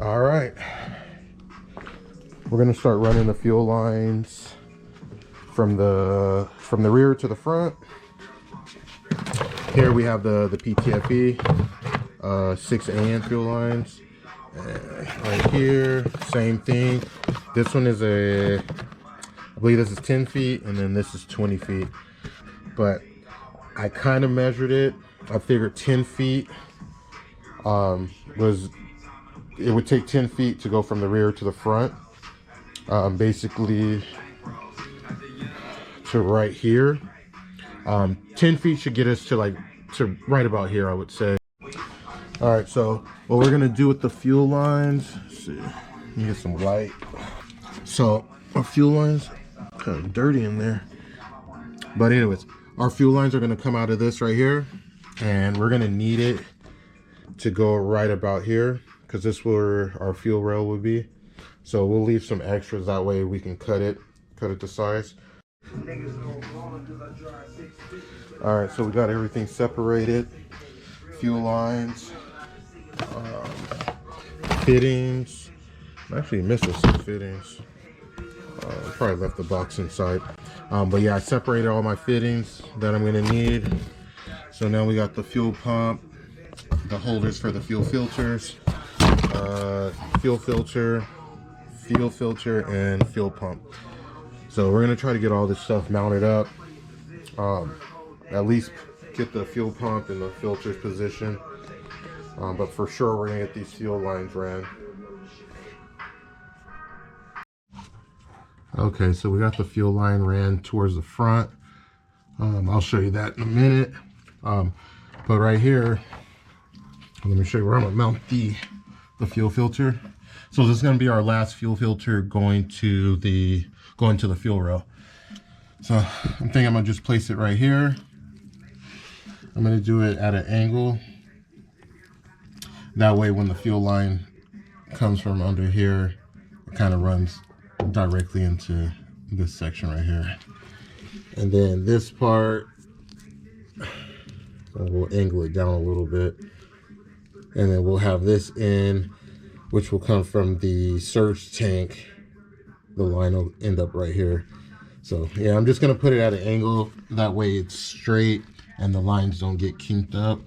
All right, we're gonna start running the fuel lines from the rear to the front. Here we have the PTFE 6AN fuel lines. Right here, same thing. This one is I believe this is 10 feet, and then this is 20 feet. But I kind of measured it. I figured 10 feet it would take 10 feet to go from the rear to the front. Basically to right here. 10 feet should get us to right about here, I would say. All right, so what we're gonna do with the fuel lines, let's see, let me get some light. So our fuel lines, kind of dirty in there. But anyways, our fuel lines are gonna come out of this right here, and we're gonna need it to go right about here, because this is where our fuel rail would be. So we'll leave some extras, that way we can cut it to size. All right, so we got everything separated. Fuel lines, fittings. I'm actually missing some fittings. Probably left the box inside. But yeah, I separated all my fittings that I'm gonna need. So now we got the fuel pump, the holders for the fuel filters, fuel filter, and fuel pump. So we're gonna try to get all this stuff mounted up. At least get the fuel pump and the filters positioned. But for sure we're gonna get these fuel lines ran. Okay, so we got the fuel line ran towards the front. I'll show you that in a minute. But right here, let me show you where I'm gonna mount the fuel filter. So this is gonna be our last fuel filter going to the fuel rail. So I'm thinking I'm gonna just place it right here. I'm gonna do it at an angle. That way when the fuel line comes from under here, it kind of runs directly into this section right here. And then this part, we'll angle it down a little bit. And then we'll have this in, which will come from the surge tank. The line will end up right here. So yeah, I'm just gonna put it at an angle. That way it's straight and the lines don't get kinked up.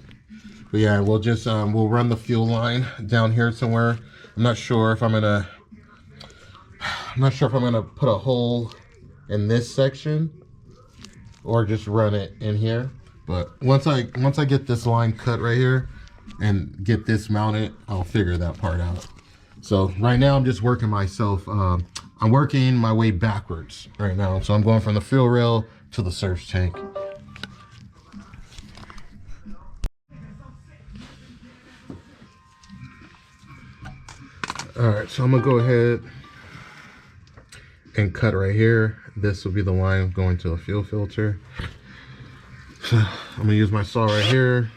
But yeah, we'll just we'll run the fuel line down here somewhere. I'm not sure if I'm gonna put a hole in this section or just run it in here. But once I get this line cut right here and get this mounted, I'll figure that part out. So right now I'm just working myself. I'm working my way backwards right now. So I'm going from the fuel rail to the surge tank. All right, so I'm gonna go ahead and cut right here. This will be the line going to the fuel filter. So I'm gonna use my saw right here.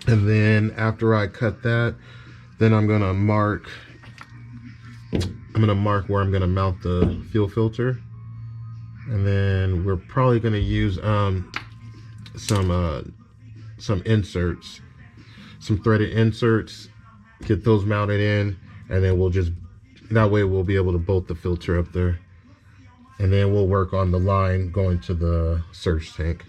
And then after I cut that, then I'm gonna mark where I'm gonna mount the fuel filter. And then we're probably gonna use some inserts, some threaded inserts, get those mounted in, and then that way we'll be able to bolt the filter up there. And then we'll work on the line going to the surge tank.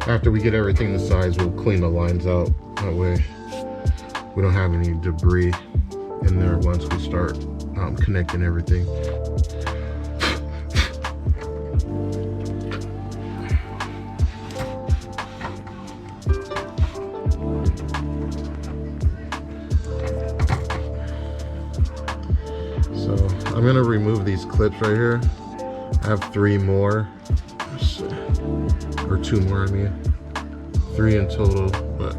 After we get everything to size, we'll clean the lines out. That way we don't have any debris in there once we start connecting everything. I'm gonna remove these clips right here. I have 3 more, or 2 more, I mean. 3 in total, but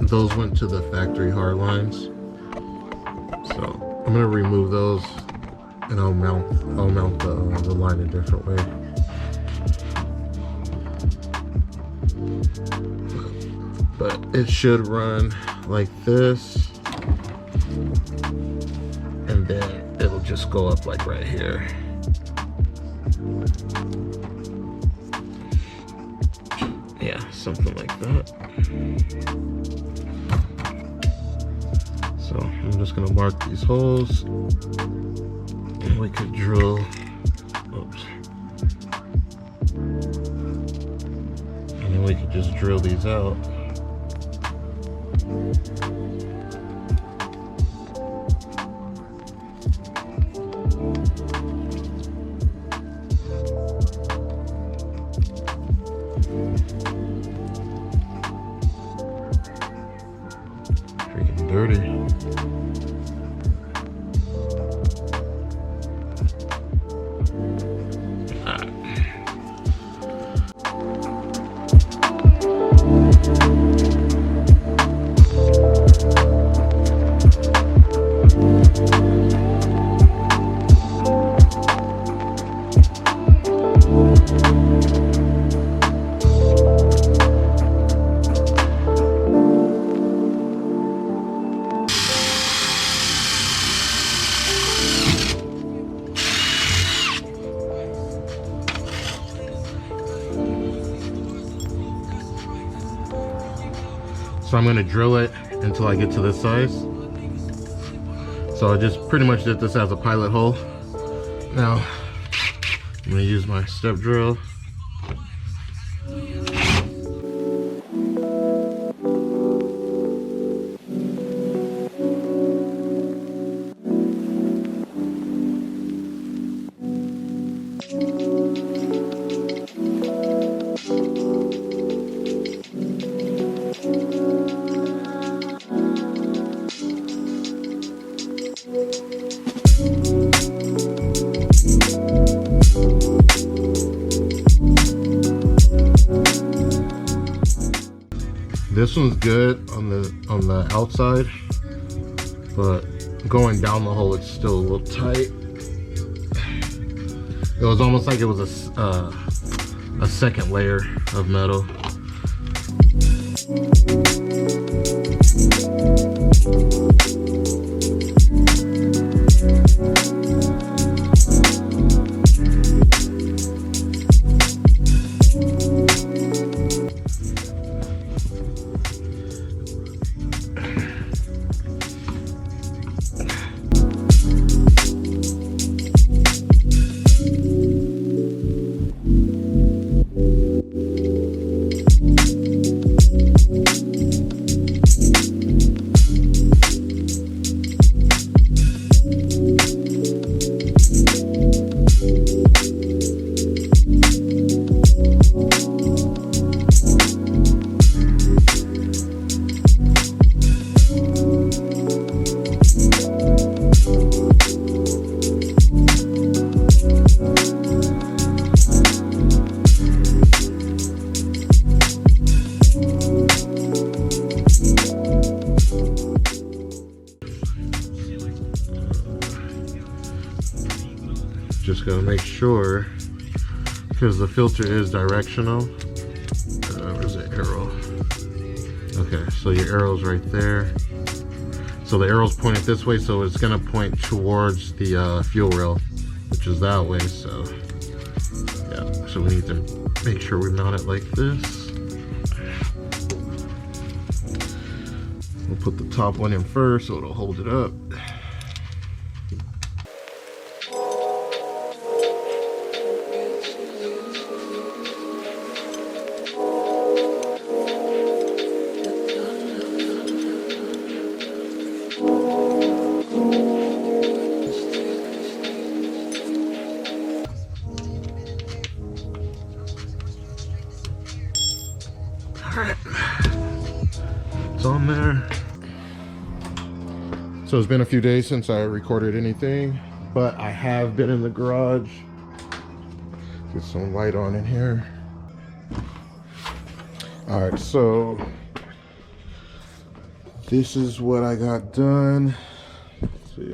those went to the factory hard lines. So I'm gonna remove those, and I'll mount the line a different way. But it should run like this, and then it'll just go up like right here. Yeah, something like that. So I'm just gonna mark these holes, and we could drill. Oops. And then we could just drill these out. Freaking dirty. So I'm gonna drill it until I get to this size. So I just pretty much did this as a pilot hole. Now I'm gonna use my step drill. This one's good on the outside, but going down the hole, it's still a little tight. It was almost like it was a second layer of metal. Just gotta make sure, because the filter is directional. Where's the arrow? Okay, so your arrow's right there. So the arrow's pointed this way, so it's gonna point towards the fuel rail, which is that way. So yeah, so we need to make sure we mount it like this. We'll put the top one in first, so it'll hold it up. Alright, it's on there. So it's been a few days since I recorded anything. but I have been in the garage. Get some light on in here. All right, so this is what I got done. Let's see.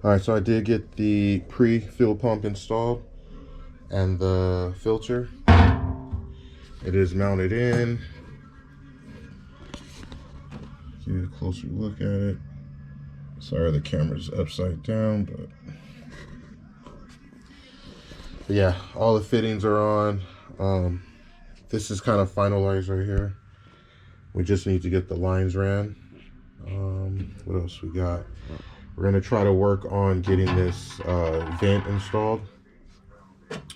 All right, so I did get the pre-fuel pump installed and the filter. It is mounted in. Give you a closer look at it. Sorry, the camera's upside down, but yeah, all the fittings are on. This is kind of finalized right here. We just need to get the lines ran. What else we got? We're gonna try to work on getting this vent installed.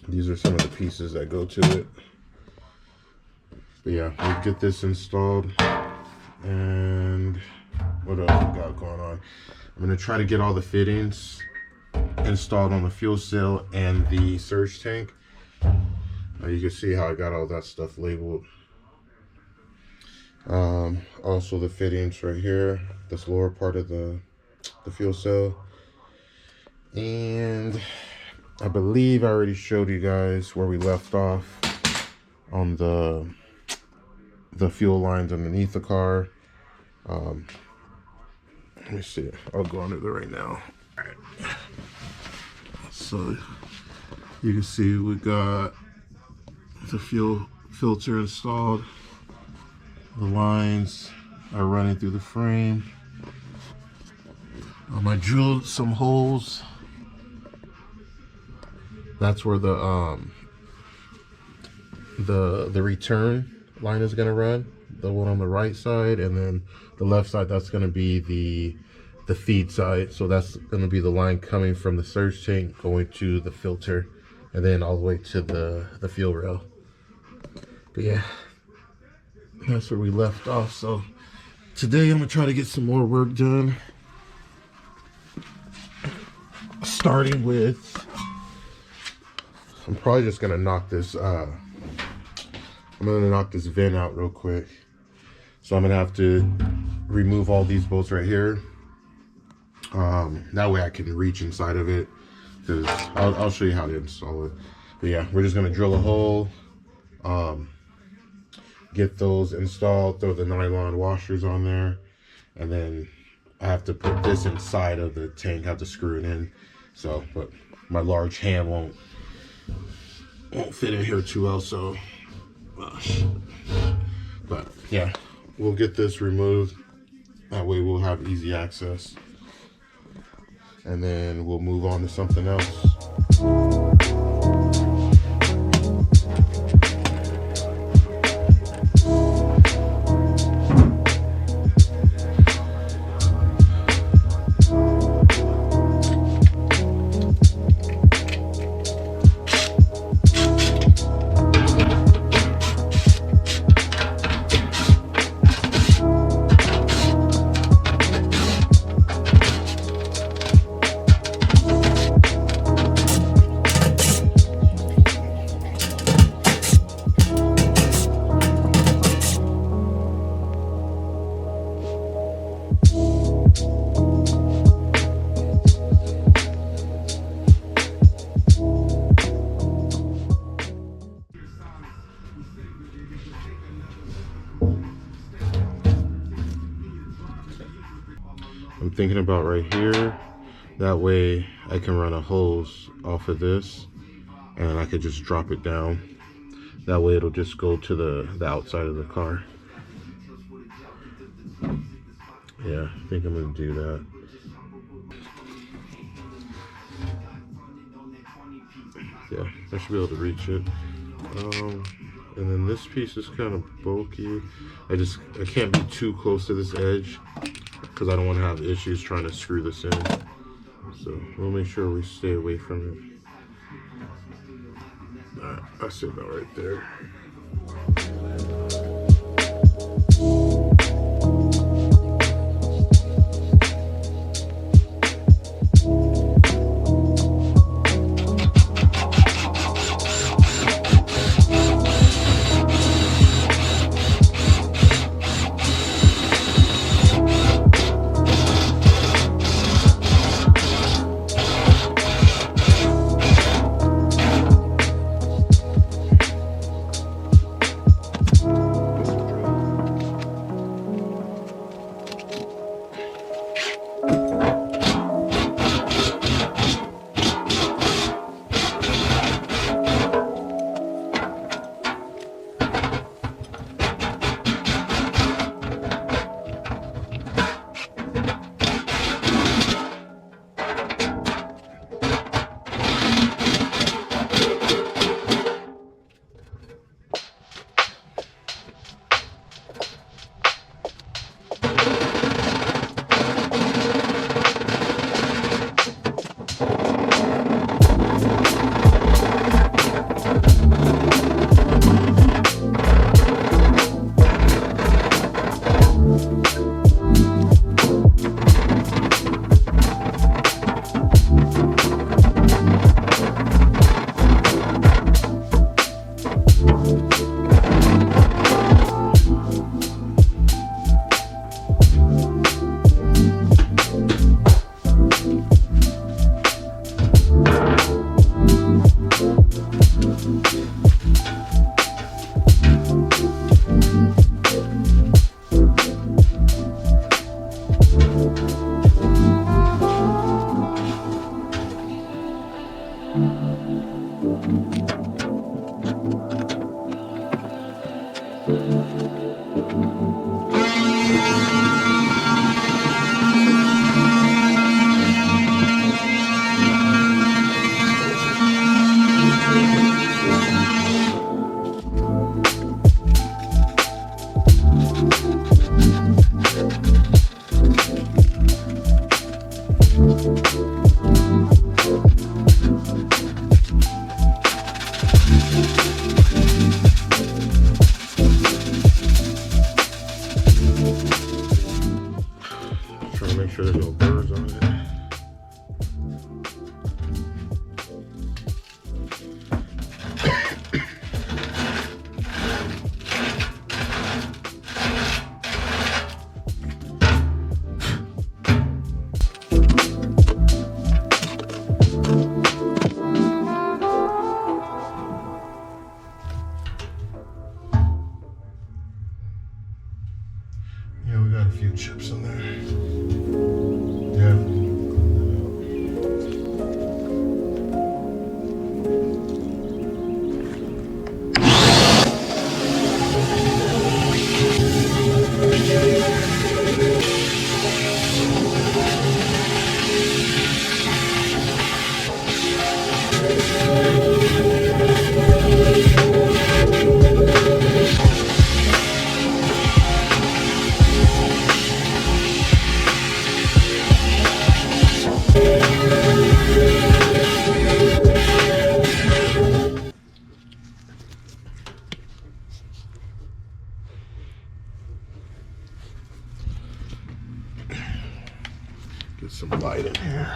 These are some of the pieces that go to it. But yeah, we'll get this installed. And what else we got going on? I'm gonna try to get all the fittings installed on the fuel cell and the surge tank. You can see how I got all that stuff labeled. Also the fittings right here, this lower part of the fuel cell. And I believe I already showed you guys where we left off on the fuel lines underneath the car. Let me see, I'll go under there right now. All right. So you can see we got the fuel filter installed. The lines are running through the frame. I drilled some holes. That's where the return line is gonna run. The one on the right side, and then the left side, that's gonna be the feed side. So that's gonna be the line coming from the surge tank going to the filter, and then all the way to the fuel rail. But yeah, that's where we left off. So today I'm gonna try to get some more work done, starting with, I'm probably just gonna knock this vent out real quick. So I'm gonna have to remove all these bolts right here. That way I can reach inside of it, because I'll show you how to install it. But yeah, we're just gonna drill a hole, get those installed, throw the nylon washers on there, and then I have to put this inside of the tank, have to screw it in. So, but my large hand won't fit in here too well, so but yeah, we'll get this removed. That way we'll have easy access, and then we'll move on to something else. I'm thinking about right here. That way I can run a hose off of this, and I could just drop it down. That way it'll just go to the outside of the car. Yeah, I think I'm gonna do that. Yeah, I should be able to reach it. And then this piece is kind of bulky. I can't be too close to this edge, because I don't want to have issues trying to screw this in. So we'll make sure we stay away from it. Alright, I see that right there. make sure there's no birds on it. Yeah, we got a few chips in there. Yeah. Get some light in here.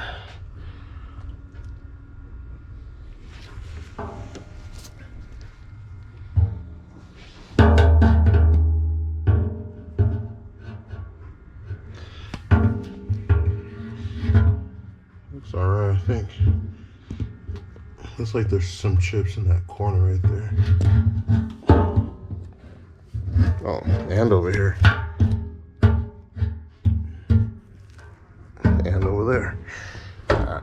Looks alright, I think. Looks like there's some chips in that corner right there. Oh, and over here. And over there. Alright,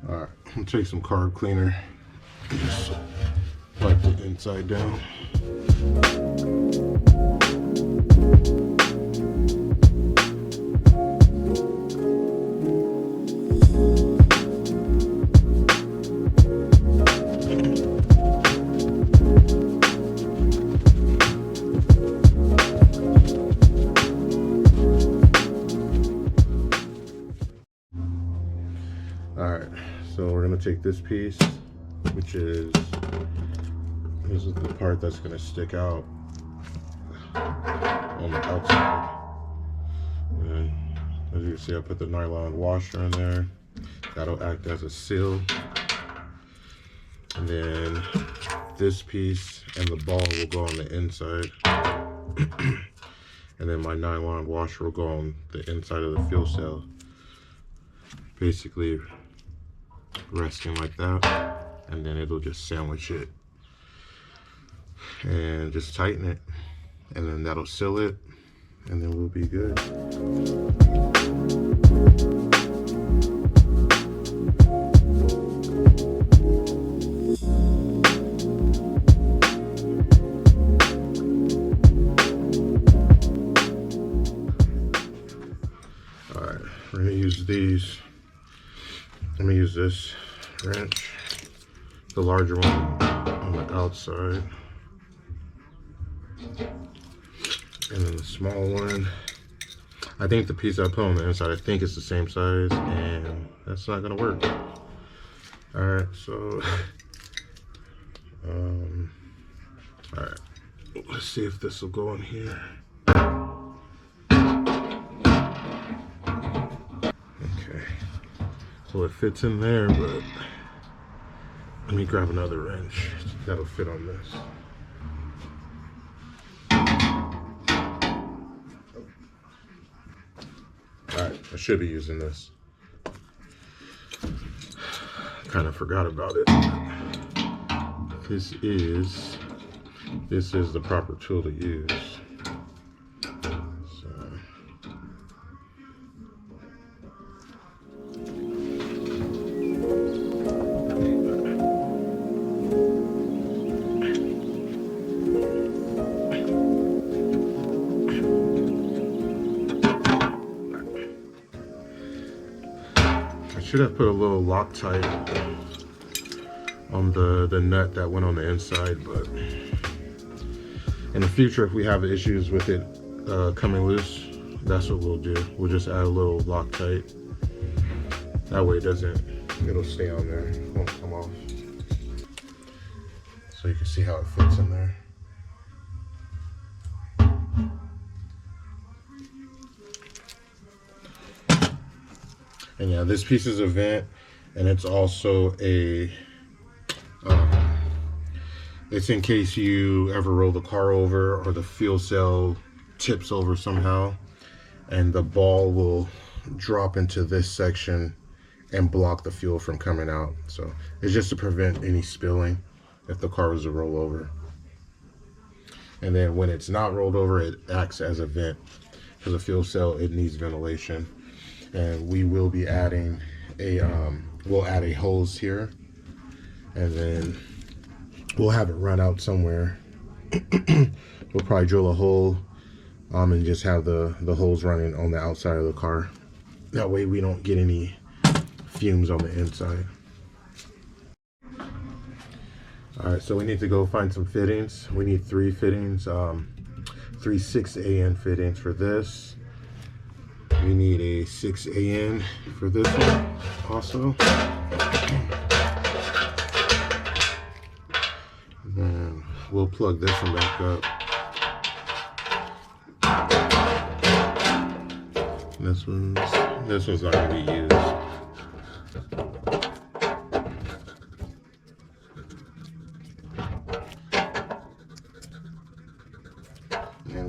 I'm gonna take some carb cleaner and just wipe the inside down. Alright, so we're going to take this piece, which is, this is the part that's going to stick out on the outside. And as you can see, I put the nylon washer in there. That'll act as a seal. And then this piece and the ball will go on the inside. And then my nylon washer will go on the inside of the fuel cell. Basically resting like that, and then it'll just sandwich it and just tighten it, and then that'll seal it, and then we'll be good. All right, we're gonna use these. Let me use this wrench, the larger one on the outside, and then the small one. I think the piece I put on the inside, I think it's the same size, and that's not gonna work. All right, so, all right, let's see if this will go in here. Okay. So it fits in there, but let me grab another wrench that'll fit on this. Alright, I should be using this. Kind of forgot about it. This is the proper tool to use. Should have put a little Loctite on the nut that went on the inside, but in the future, if we have issues with it coming loose, that's what we'll do. We'll just add a little Loctite. That way it'll stay on there, it won't come off. So you can see how it fits in there. And yeah, this piece is a vent, and it's also a it's in case you ever roll the car over or the fuel cell tips over somehow, and the ball will drop into this section and block the fuel from coming out. So it's just to prevent any spilling if the car was to roll over. And then when it's not rolled over, it acts as a vent, because the fuel cell, it needs ventilation. And we will be adding a we'll add a hose here, and then we'll have it run out somewhere. We'll probably drill a hole and just have the hose running on the outside of the car. That way we don't get any fumes on the inside. All right, so we need to go find some fittings. We need 3 fittings, 3 6AN fittings for this. We need a 6AN for this one also. And then we'll plug this one back up. This one's not gonna be used. And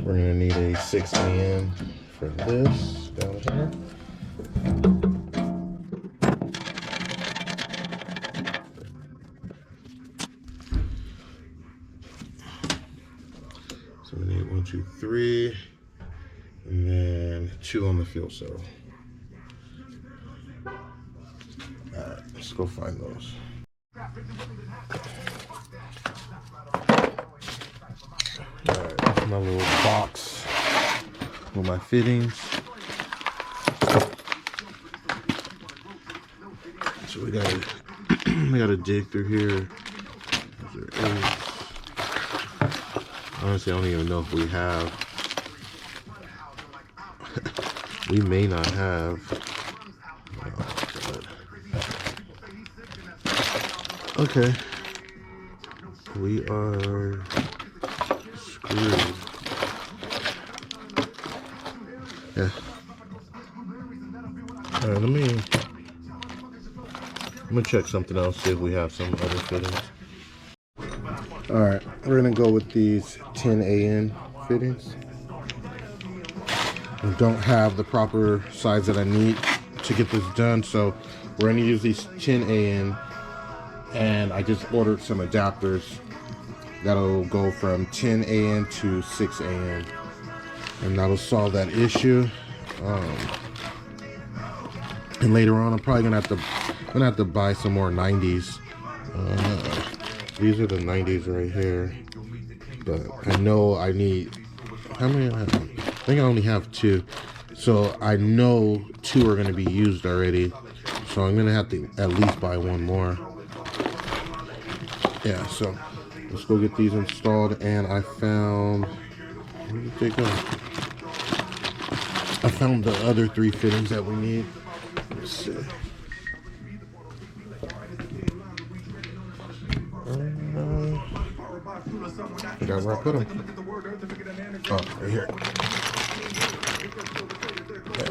we're gonna need a 6AN for this down here. So we need 1, 2, 3, and then 2 on the fuel cell. All right, let's go find those. Alright, that's my little box with my fittings. So we gotta dig through here. Honestly, I don't even know if we have. We may not have. Oh, okay. We are screwed. Yeah. Alright, I'm gonna check something else, see if we have some other fittings. Alright, we're gonna go with these 10AN fittings. I don't have the proper size that I need to get this done, so we're gonna use these 10AN, and I just ordered some adapters that'll go from 10AN to 6AN, and that'll solve that issue. And later on, I'm probably gonna have to buy some more 90s. These are the 90s right here, but I know I need, how many I have? I think I only have 2, so I know 2 are going to be used already, so I'm going to have to at least buy 1 more. Yeah, so let's go get these installed. And I found, where did they go? I found the other 3 fittings that we need. Let's see. That's where I put them. Oh, right here. Okay.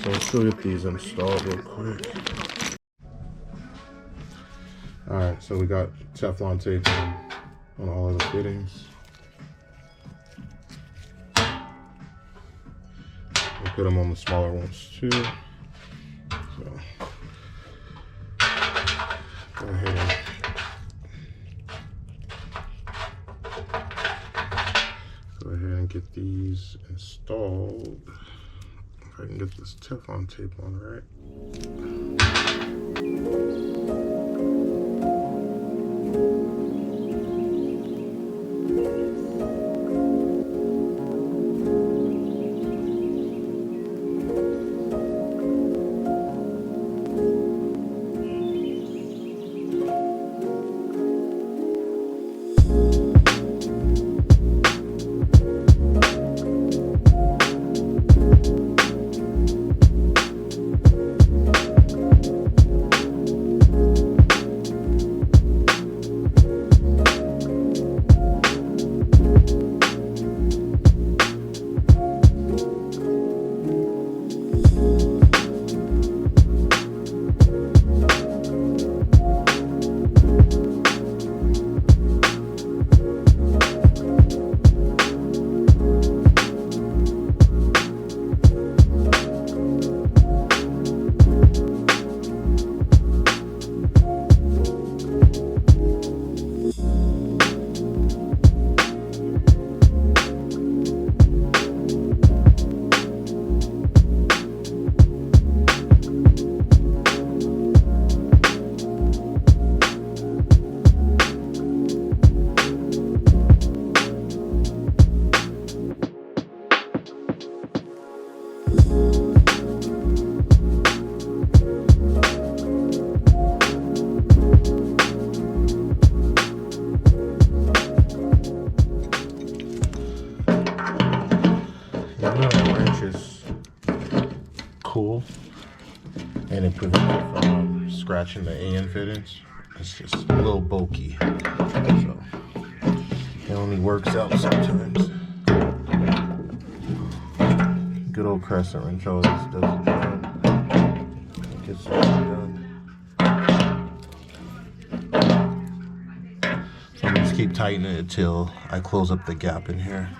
So let's go get these installed real quick. Alright, so we got Teflon tape on all of the fittings. We'll put them on the smaller ones too. So go ahead and get these installed. If I can get this Teflon tape on right. this cool, and it prevents it from scratching the AN fittings. It's just a little bulky, so it only works out sometimes. Good old crescent wrench always does the job. Gets it done. So I'm gonna just keep tightening it until I close up the gap in here.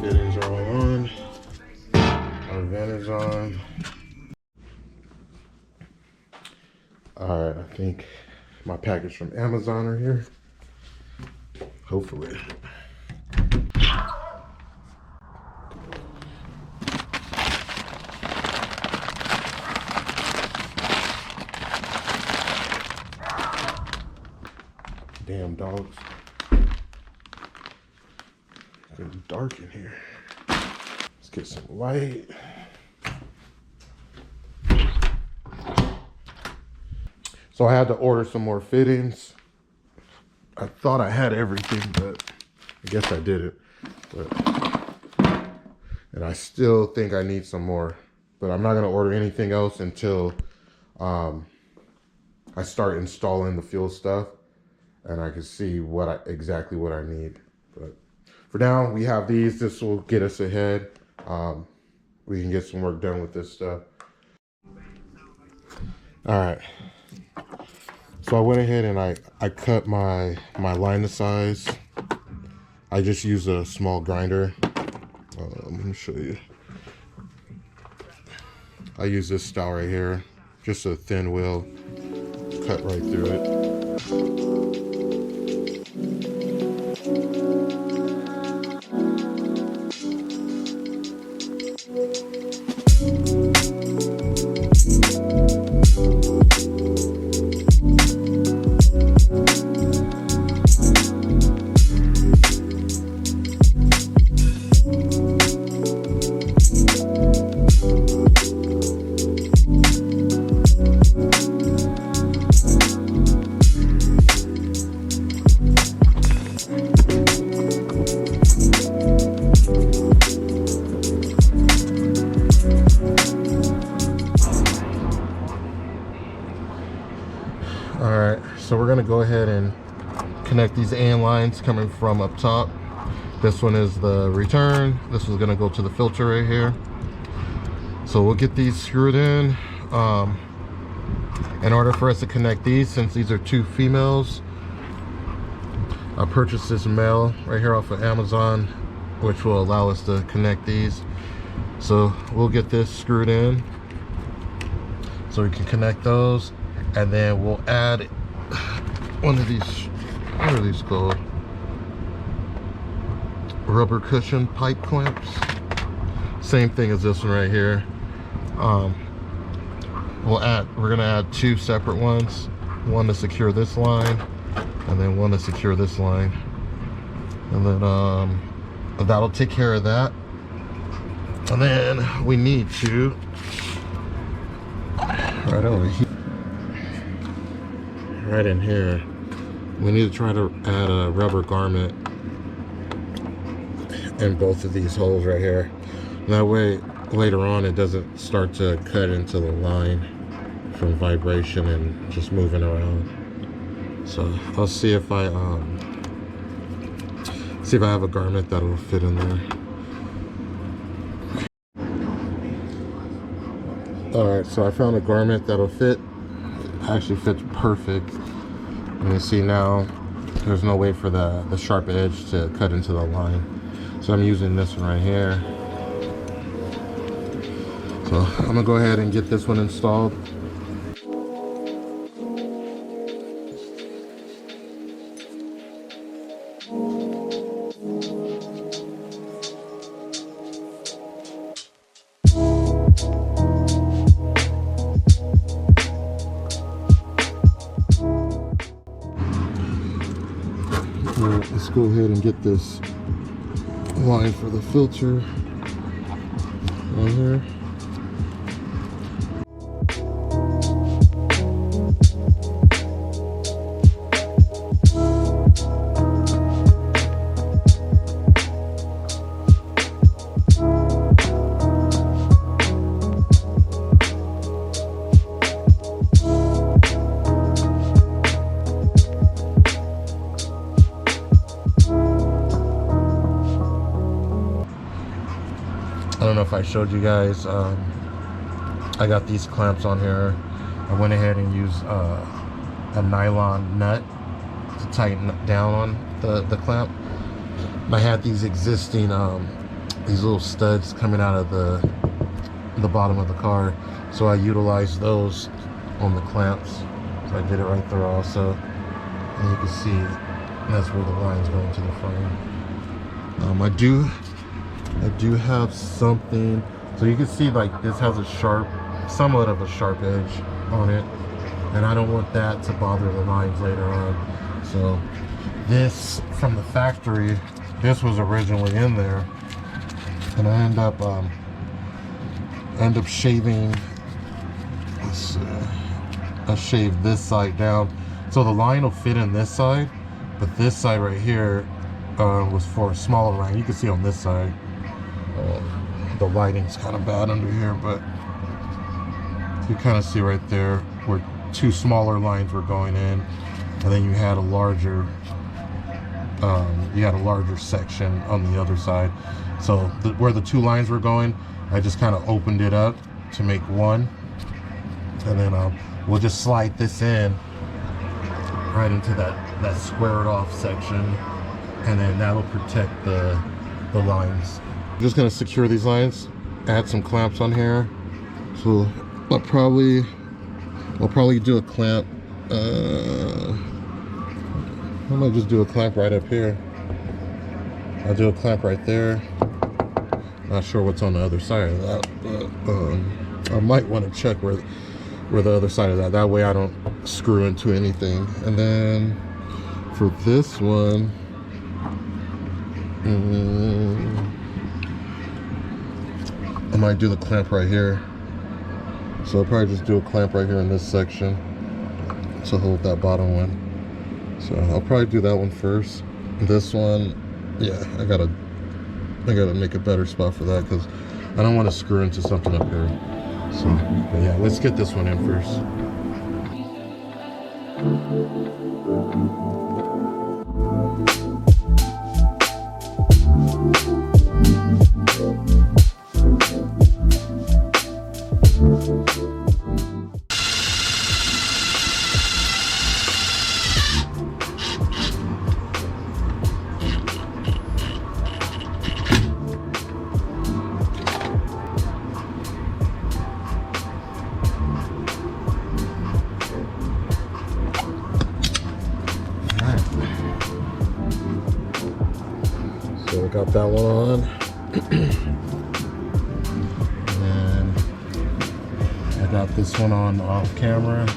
Fittings are all on. Our vent is on. Alright, I think my package from Amazon are here. Hopefully. Damn dogs. It's getting dark in here. Let's get some light. So I had to order some more fittings. I thought I had everything, but I guess I didn't. And I still think I need some more, but I'm not gonna order anything else until I start installing the fuel stuff and I can see exactly what I need. But for now, we have these. This will get us ahead. We can get some work done with this stuff. All right. So I went ahead and I cut my line to size. I just used a small grinder. Let me show you. I use this style right here, just a thin wheel, cut right through it. Alright, so we're going to go ahead and connect these AN lines coming from up top. This one is the return. This is going to go to the filter right here. So we'll get these screwed in. In order for us to connect these, since these are two females, I purchased this male right here off of Amazon, which will allow us to connect these. So we'll get this screwed in so we can connect those. And then we'll add one of these, what are these called? Rubber cushion pipe clamps. Same thing as this one right here. We're gonna add two separate ones. One to secure this line, and then one to secure this line. And then that'll take care of that. And then we need to, right over here, right in here, we need to try to add a rubber garment in both of these holes right here. That way later on it doesn't start to cut into the line from vibration and just moving around. So I'll see if I have a garment that'll fit in there. Alright, so I found a garment that'll fit. Actually fits perfect. And you see now there's no way for the sharp edge to cut into the line. So I'm using this one right here. So I'm gonna go ahead and get this one installed. Let's go ahead and get this line for the filter on here. if I showed you guys. I got these clamps on here. I went ahead and used a nylon nut to tighten down on the clamp. I had these existing these little studs coming out of the bottom of the car, so I utilized those on the clamps. So I did it right there also, and you can see that's where the line's going to the frame. I do have something, so you can see like this has a sharp, somewhat of a sharp edge on it, and I don't want that to bother the lines later on. So this from the factory, this was originally in there, and I end up shaving. Let's see, I shaved this side down so the line will fit in this side, but this side right here was for a smaller line. You can see on this side the lighting's kind of bad under here, but you kind of see right there where two smaller lines were going in, and then you had a larger section on the other side. So where the two lines were going, I just kind of opened it up to make one, and then we'll just slide this in right into that squared off section, and then that'll protect the lines. I'm just gonna secure these lines, add some clamps on here. So I'll probably do a clamp. I might just do a clamp right up here. I'll do a clamp right there. Not sure what's on the other side of that, but I might want to check where the other side of that way I don't screw into anything. And then for this one, I might do the clamp right here. So I'll probably just do a clamp right here in this section to hold that bottom one. So I'll probably do that one first. This one, yeah, I gotta make a better spot for that because I don't want to screw into something up here. So, but yeah, let's get this one in first. So I got that one on. And I got this one on off camera.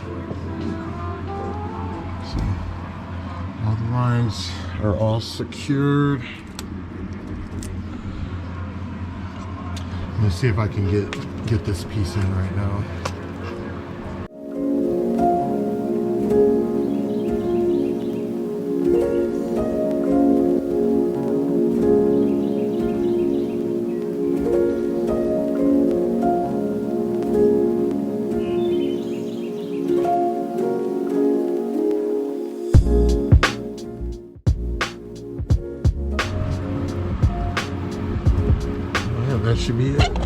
So all the lines are all secured. Let me see if I can get this piece in right now. That should be it.